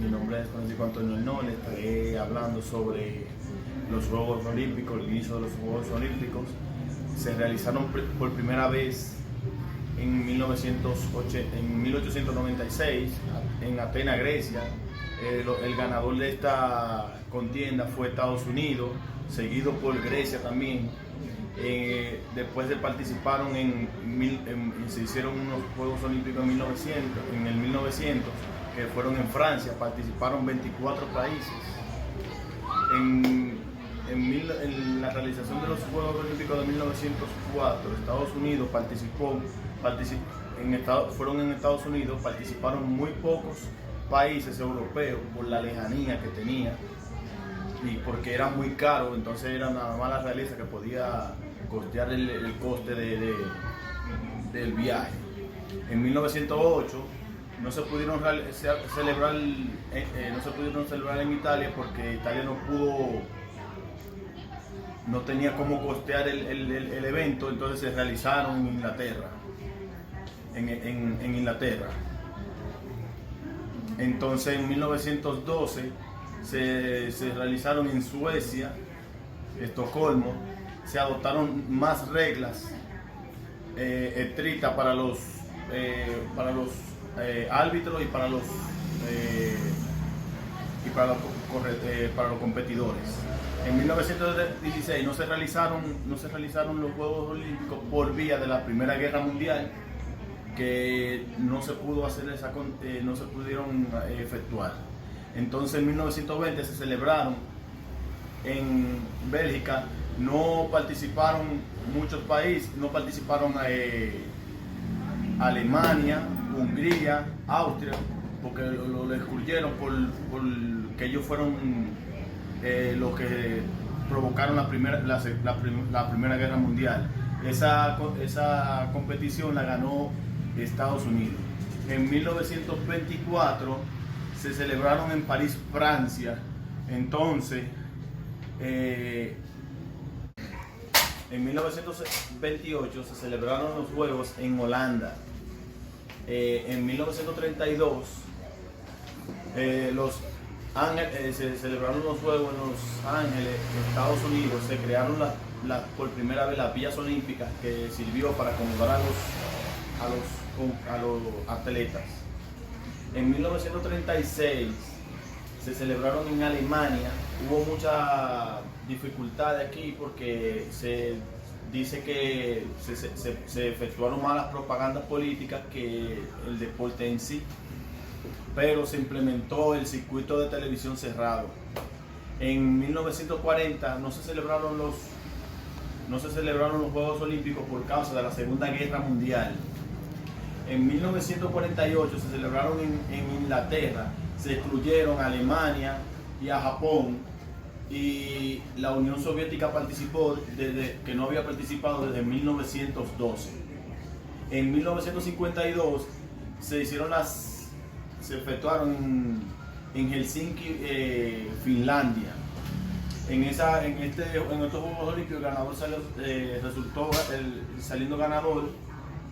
Mi nombre es Francisco Antonio Hernández. Estaré hablando sobre los Juegos Olímpicos, el inicio de los Juegos Olímpicos. Se realizaron por primera vez en 1896 en Atenas, Grecia. El ganador de esta contienda fue Estados Unidos, seguido por Grecia también. Después participaron se hicieron unos Juegos Olímpicos en el 1900, que fueron en Francia. Participaron 24 países. En la realización de los Juegos Olímpicos de 1904, Estados Unidos fueron en Estados Unidos, participaron muy pocos países europeos por la lejanía que tenía y porque era muy caro. Entonces era nada más la realeza que podía costear el coste del viaje. En 1908 no se pudieron celebrar en Italia porque Italia no tenía cómo costear el evento. Entonces se realizaron en Inglaterra. En Inglaterra. Entonces en 1912 se realizaron en Suecia, Estocolmo. Se adoptaron más reglas estrictas para los árbitros y para los competidores. En 1916 no se realizaron los Juegos Olímpicos por vía de la Primera Guerra Mundial, que no se pudieron efectuar. Entonces en 1920 se celebraron en Bélgica. No participaron muchos países, no participaron Alemania, Hungría, Austria, porque lo excluyeron por que ellos fueron los que provocaron la Primera Guerra Mundial. Esa competición la ganó Estados Unidos. En 1924 se celebraron en París, Francia. Entonces en 1928 se celebraron los Juegos en Holanda. En 1932 se celebraron los Juegos en Los Ángeles, Estados Unidos. Se crearon por primera vez las vías olímpicas, que sirvió para acomodar a los atletas. En 1936 se celebraron en Alemania. Hubo mucha dificultad aquí porque se dice que se efectuaron malas propagandas políticas que el deporte en sí, pero se implementó el circuito de televisión cerrado. En 1940 no se celebraron los Juegos Olímpicos por causa de la Segunda Guerra Mundial. En 1948 se celebraron en Inglaterra. Se excluyeron a Alemania y a Japón, y la Unión Soviética participó que no había participado desde 1912. En 1952 se efectuaron en Helsinki, Finlandia. En estos Juegos Olímpicos el ganador resultó saliendo ganador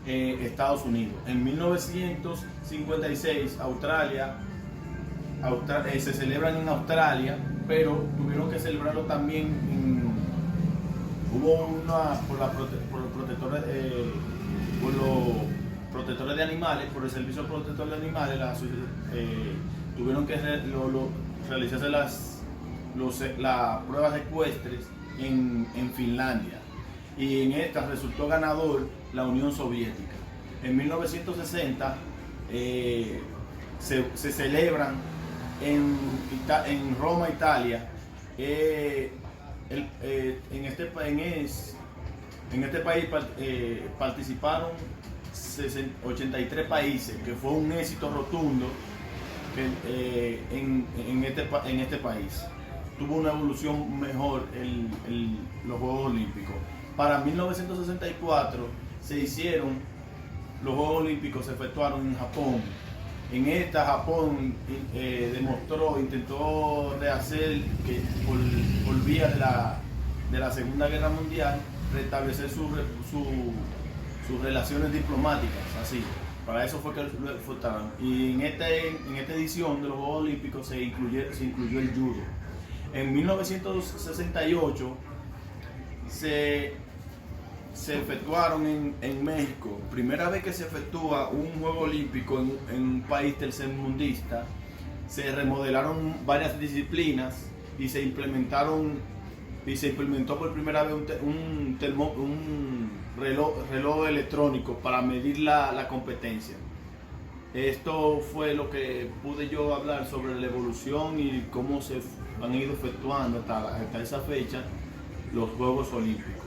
Estados Unidos. En 1956 se celebran en Australia, pero tuvieron que celebrarlo también por los protectores de animales, por el Servicio Protector de Animales. Tuvieron que realizarse las pruebas ecuestres en Finlandia, y en esta resultó ganador la Unión Soviética. En 1960 se celebran en Roma, Italia. En este país participaron 83 países, que fue un éxito rotundo en este país. Tuvo una evolución mejor los Juegos Olímpicos. Para 1964 se hicieron los Juegos Olímpicos, se efectuaron en Japón. En esta, Japón intentó rehacer, que por vía de la Segunda Guerra Mundial, restablecer sus relaciones diplomáticas, así. Para eso fue que lo votaron. Y en esta edición de los Juegos Olímpicos se incluyó el judo. En 1968 se efectuaron en México, primera vez que se efectúa un juego olímpico en un país tercermundista. Se remodelaron varias disciplinas y se implementó por primera vez un reloj electrónico para medir la competencia. Esto fue lo que pude yo hablar sobre la evolución y cómo se han ido efectuando hasta esa fecha los Juegos Olímpicos.